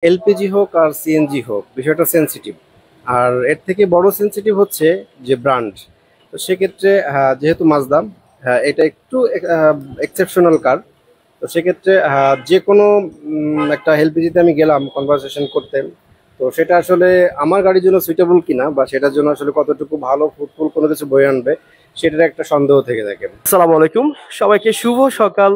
LPG হোক আর CNG হোক বিষয়টা সেনসিটিভ। আর এর থেকে বড় সেনসিটিভ হচ্ছে যে ব্র্যান্ড। তো সেক্ষেত্রে যেহেতু মাজদা, এটা একটু এক্সেপশনাল কার। তো সেক্ষেত্রে যে কোনো একটা এলপিজিতে আমি গেলাম কনভারসেশন করতে। তো সেটা আসলে আমার গাড়ির জন্য সুইটেবল কিনা বা সেটার জন্য আসলে কতটুকু ভালো ফুটফুল কোনো কিছু বয়ে আনবে, সেটার একটা সন্দেহ থেকে থাকে। আসসালামু আলাইকুম, সবাইকে শুভ সকাল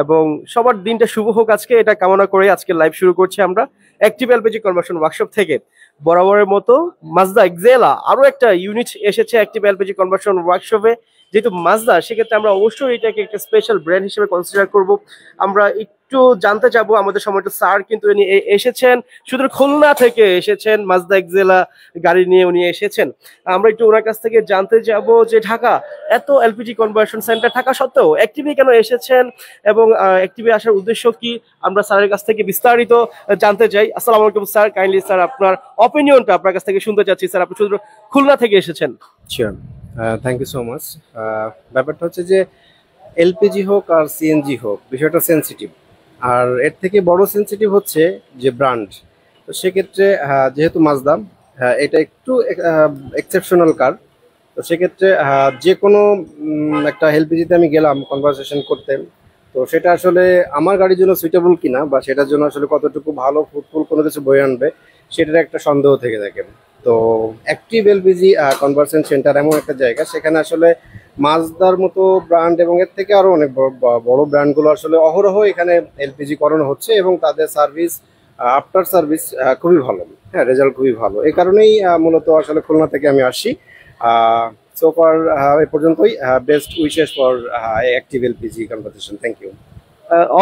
এবং সবার দিনটা শুভ হোক আজকে, এটা কামনা করে আজকে লাইভ শুরু করছি আমরা অ্যাক্টিভ এলপিজি কনভার্সন ওয়ার্কশপ থেকে। বরাবরের মতো মাজদা এক্সেলা আরো একটা ইউনিট এসেছে অ্যাক্টিভ এলপিজি কনভার্সন ওয়ার্কশপে। যেহেতু মাজদা, সেক্ষেত্রে আমরা অবশ্যই এটাকে একটা স্পেশাল ব্র্যান্ড হিসেবে কনসিডার করব। আমরা একটু জানতে যাব, আমাদের সময় স্যার কিন্তু উনি এসেছেন শুধু খুলনা থেকে এসেছেন, মাজদা এক্সেলা গাড়ি নিয়ে উনি এসেছেন। আমরা একটু ওনার কাছ থেকে জানতে যাব যে ঢাকা এত এলপিজি কনভার্সন সেন্টার থাকা সত্ত্বেও অ্যাক্টিভে কেন এসেছেন এবং অ্যাক্টিভে আসার উদ্দেশ্য কি, আমরা স্যারের কাছ থেকে বিস্তারিত জানতে চাই। আসসালামু আলাইকুম স্যার, কাইন্ডলি স্যার আপনার অপিনিয়নটা আপনার কাছ থেকে শুনতে চাচ্ছি। স্যার, আপনি শুধু খুলনা থেকে এসেছেন। Sure. Thank you so much. ব্যাপারটা হচ্ছে যে এলপিজি হোক আর সিএনজি হোক বিষয়টা সেনসিটিভ। আর এর থেকে বড় সেনসিটিভ হচ্ছে যে ব্র্যান্ড। তো সেক্ষেত্রে যেহেতু মাজদা, এটা একটু এক্সেপশনাল কার। তো সেক্ষেত্রে যে কোনো একটা এলপিজিতে আমি গেলাম কনভারসেশন করতে। তো সেটা আসলে আমার গাড়ির জন্য সুইটেবল কিনা বা সেটার জন্য আসলে কতটুকু ভালো ফুটফুল কোনো কিছু বয়ে আনবে, সেটার একটা সন্দেহ থেকে থাকে। তো অ্যাক্টিভ এলপিজি কনভার্সন সেন্টার এমন একটা জায়গা, সেখানে আসলে মাজদার মতো ব্র্যান্ড এবং এর থেকে আরো অনেক বড় বড় ব্র্যান্ডগুলো আসলে অহরহ এখানে এলপিজি করানো হচ্ছে এবং তাদের সার্ভিস, আফটার সার্ভিস খুবই ভালো। হ্যাঁ, রেজাল্ট খুবই ভালো। এই কারণেই মূলত আসলে খুলনা থেকে আমি আসি। সো ফার এ পর্যন্তই। Best wishes for active LPG conversation. Thank you.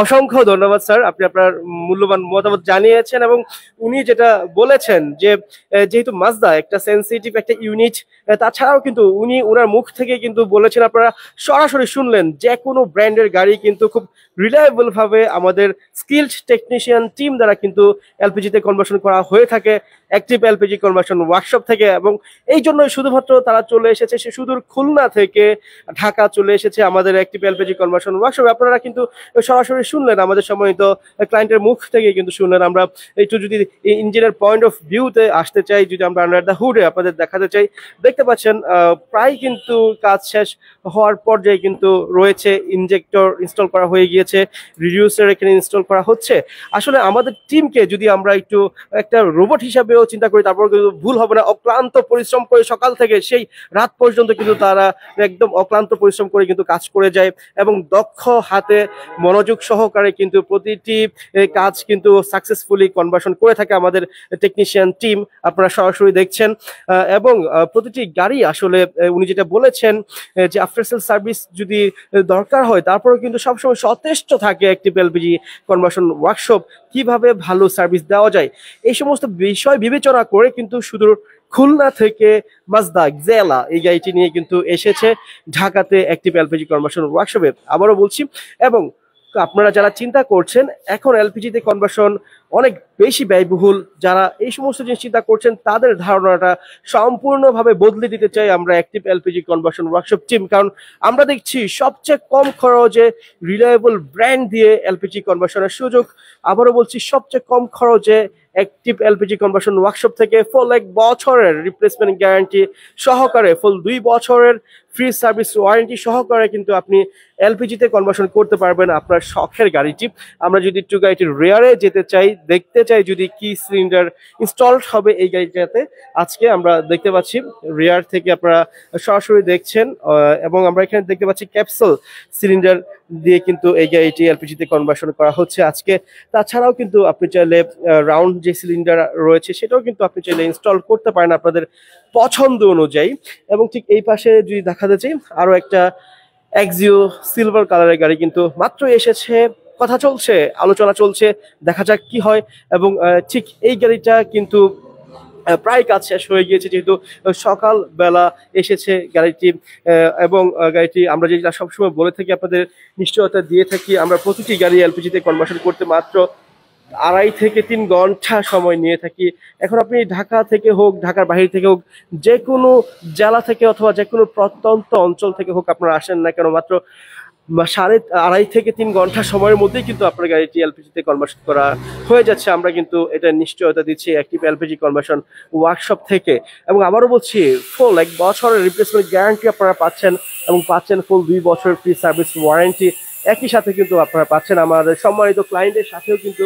অসংখ্য ধন্যবাদ স্যার, আপনি আপনার মূল্যবান মতামত জানিয়েছেন এবং উনি যেটা বলেছেন যে যেহেতু মাজদা একটা সেনসিটিভ একটা ইউনিট, তাছাড়াও কিন্তু উনি ওনার মুখ থেকে কিন্তু বলেছেন, আপনারা সরাসরি শুনলেন, যে কোনো ব্র্যান্ডের গাড়ি কিন্তু খুব রিলায়েবল ভাবে আমাদের স্কিলড টেকনিশিয়ান টিম দ্বারা কিন্তু এলপিজিতে কনভার্সন করা হয়ে থাকে অ্যাক্টিভ এলপিজি কনভার্সন ওয়ার্কশপ থেকে। এবং এই জন্যই শুধুমাত্র তারা চলে এসেছে সে সুদূর খুলনা থেকে ঢাকা চলে এসেছে আমাদের অ্যাক্টিভ এলপিজি কনভার্সন ওয়ার্কশপে। আপনারা কিন্তু সরাসরি শুনলেন, আমাদের সম্মানিত ক্লায়েন্টের মুখ থেকে কিন্তু শুনলেন। আমরা একটু যদি ইঞ্জিনের পয়েন্ট অফ ভিউতে আসতে চাই, যদি আমরা আন্ডার দ্য হুডে আপনাদের দেখাতে চাই, দেখতে পাচ্ছেন প্রায় কিন্তু কাজ শেষ হওয়ার পর্যায়ে কিন্তু রয়েছে। ইনজেক্টর ইনস্টল করা হয়ে গিয়েছে, রিডিউসার এখানে ইনস্টল করা হচ্ছে। আসলে আমাদের টিমকে যদি আমরা একটু একটা রোবট হিসাবেও চিন্তা করি, তারপর কিন্তু ভুল হবে না। অক্লান্ত পরিশ্রম করে সকাল থেকে সেই রাত পর্যন্ত কিন্তু তারা একদম অক্লান্ত পরিশ্রম করে কিন্তু কাজ করে যায় এবং দক্ষ হাতে মনোযোগ সহকারে কিন্তু প্রতিটি কাজ কিন্তু সাকসেসফুলি কনভার্সন করে থাকে আমাদের টেকনিশিয়ান টিম। আপনারা সরাসরি দেখছেন এবং প্রতিটি গাড়ি আসলে উনি যেটা বলেছেন যে আফটার সেল সার্ভিস যদি দরকার হয়, তারপরেও কিন্তু সবসময় সচেষ্ট থাকে অ্যাক্টিভ এলপিজি কনভার্সন ওয়ার্কশপ কিভাবে ভালো সার্ভিস দেওয়া যায়। এই সমস্ত বিষয় বিবেচনা করে কিন্তু শুধু খুলনা থেকে মাজদা এক্সেলা এই গাড়িটি নিয়ে কিন্তু এসেছে ঢাকাতে অ্যাক্টিভ এলপিজি কনভার্সন ওয়ার্কশপে। আবারও বলছি, এবং আপনারা যারা চিন্তা করছেন এখন এলপিজিতে কনভার্সন অনেক বেশি ব্যয়বহুল, যারা এই সমস্ত জিনিস চিন্তা করছেন, তাদের ধারণাটা সম্পূর্ণভাবে বদলে দিতে চাই আমরা active LPG conversion workshop team. কারণ আমরা দেখছি সবচেয়ে কম খরচে রিলায়েবল ব্র্যান্ড দিয়ে এলপিজি কনভার্সনের সুযোগ। আবারও বলছি, সবচেয়ে কম খরচে অ্যাক্টিভ এলপিজি কনভার্সন ওয়ার্কশপ থেকে ফুল 1 বছরের রিপ্লেসমেন্ট গ্যারান্টি সহকারে, ফুল 2 বছরের ফ্রি সার্ভিস ওয়ারেন্টি সহকারে কিন্তু আপনি এলপিজিতে কনভার্সন করতে পারবেন আপনার শখের গাড়িটি। আমরা যদি একটু গাড়িটির রেয়ারে যেতে চাই, দেখতে চাই যদি কি সিলিন্ডার ইনস্টলড হবে এই গাড়িটাতে, আজকে আমরা দেখতে পাচ্ছি রেয়ার থেকে আপনারা সরাসরি দেখছেন এবং আমরা এখানে দেখতে পাচ্ছি ক্যাপসুল সিলিন্ডার দিয়ে কিন্তু এই গাড়িটি এলপিজিতে কনভার্সন করা হচ্ছে আজকে। তাছাড়াও কিন্তু আপনি চাইলে রাউন্ড যে সিলিন্ডার রয়েছে সেটাও কিন্তু আপনি চাইলে ইনস্টল করতে পারেন আপনাদের পছন্দ অনুযায়ী। এবং ঠিক এই পাশে যদি দেখাতে চাই, আরো একটা এক্সিও সিলভার কালারের গাড়ি কিন্তু মাত্র এসেছে, কথা চলছে, আলোচনা চলছে, দেখা যাক কি হয়। এবং ঠিক এই গাড়িটা কিন্তু প্রায় কাজ শেষ হয়ে গিয়েছে, যেহেতু সকাল বেলা এসেছে গাড়িটি। এবং গাড়িটি আমরা যেটা সবসময় বলে থাকি, আপনাদের নিশ্চয়তা দিয়ে থাকি, আমরা প্রতিটি গাড়ি এলপিজিতে কনভার্সন করতে মাত্র 2.5 থেকে 3 ঘন্টা সময় নিয়ে থাকি। এখন আপনি ঢাকা থেকে হোক, ঢাকার বাইরে থেকে হোক, যে কোনো জেলা থেকে অথবা যে কোনো প্রত্যন্ত অঞ্চল থেকে হোক আপনারা আসেন না কেন, মাত্র সাড়ে 2.5 থেকে 3 ঘন্টা সময়ের মধ্যেই কিন্তু আপনার গাড়িটি এলপিজিতে কনভার্সন করা হয়ে যাচ্ছে। আমরা কিন্তু এটা নিশ্চয়তা দিচ্ছি অ্যাক্টিভ এলপিজি কনভার্সন ওয়ার্কশপ থেকে। এবং আবারও বলছি, ফুল 1 বছরের রিপ্লেসমেন্ট গ্যারান্টি আপনারা পাচ্ছেন এবং পাচ্ছেন ফুল 2 বছরের ফ্রি সার্ভিস ওয়ারেন্টি। একই সাথে কিন্তু আপনারা পাচ্ছেন আমাদের সম্মানিত ক্লায়েন্টের সাথেও কিন্তু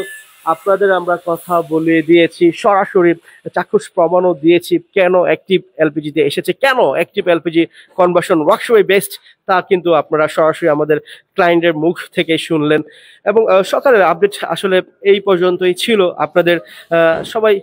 আপনাদের আমরা কথা বলে দিয়েছি, সরাসরি চাক্ষুষ প্রমাণও দিয়েছি কেন অ্যাক্টিভ এলপিজিতে এসেছে, কেন অ্যাক্টিভ এলপিজি কনভার্সন ওয়ার্কশপে বেস্ট, তা কিন্তু আপনারা সরাসরি আমাদের ক্লায়েন্টের মুখ থেকে শুনলেন। এবং সকালের আপডেট আসলে এই পর্যন্তই ছিল। আপনাদের সবাই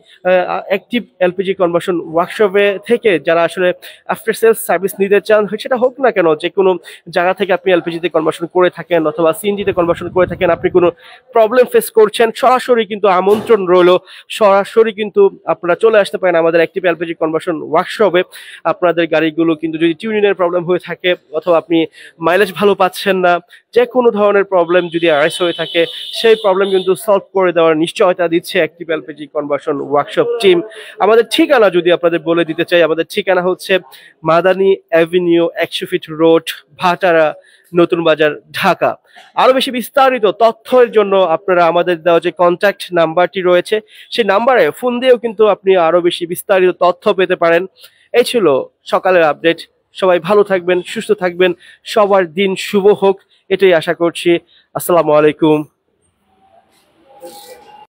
অ্যাক্টিভ এলপিজি কনভার্সন ওয়ার্কশপে থেকে যারা আসলে আফটার সেলস সার্ভিস নিতে চান, সেটা হোক না কেন যে কোনো জায়গা থেকে আপনি এলপিজিতে কনভার্সন করে থাকেন অথবা সিএনজিতে কনভার্সন করে থাকেন, আপনি কোনো প্রবলেম ফেস করছেন, সরাসরি কিন্তু আমন্ত্রণ রইল, সরাসরি কিন্তু আপনারা চলে আসতে পারেন আমাদের অ্যাক্টিভ এলপিজি কনভার্সন ওয়ার্কশপে। আপনাদের গাড়িগুলো কিন্তু যদি টিউনিংয়ের প্রবলেম হয়ে থাকে অথবা আপনি মাইলেজ ভালো পাচ্ছেন না, যে কোনো ধরনের প্রবলেম যদি আরাইজ হয়ে থাকে, সেই প্রবলেম কিন্তু সলভ করে দেওয়ার নিশ্চয়তা দিচ্ছে active LPG conversion workshop team. আমাদের ঠিকানা যদি আপনাদের বলে দিতে চাই, আমাদের ঠিকানা হচ্ছে মাদানী অ্যাভিনিউ 100 ফিট রোড, ভাটারা, নতুন বাজার, ঢাকা। আরো বেশি বিস্তারিত তথ্যের জন্য আপনারা আমাদের দেওয়া যে কন্ট্যাক্ট নাম্বারটি রয়েছে, সেই নাম্বারে ফোন দিয়েও কিন্তু আপনি আরো বেশি বিস্তারিত তথ্য পেতে পারেন। এই ছিল সকালের আপডেট। সবাই ভালো থাকবেন, সুস্থ থাকবেন, সবার দিন শুভ হোক, এটাই আশা করছি। আসসালামু আলাইকুম।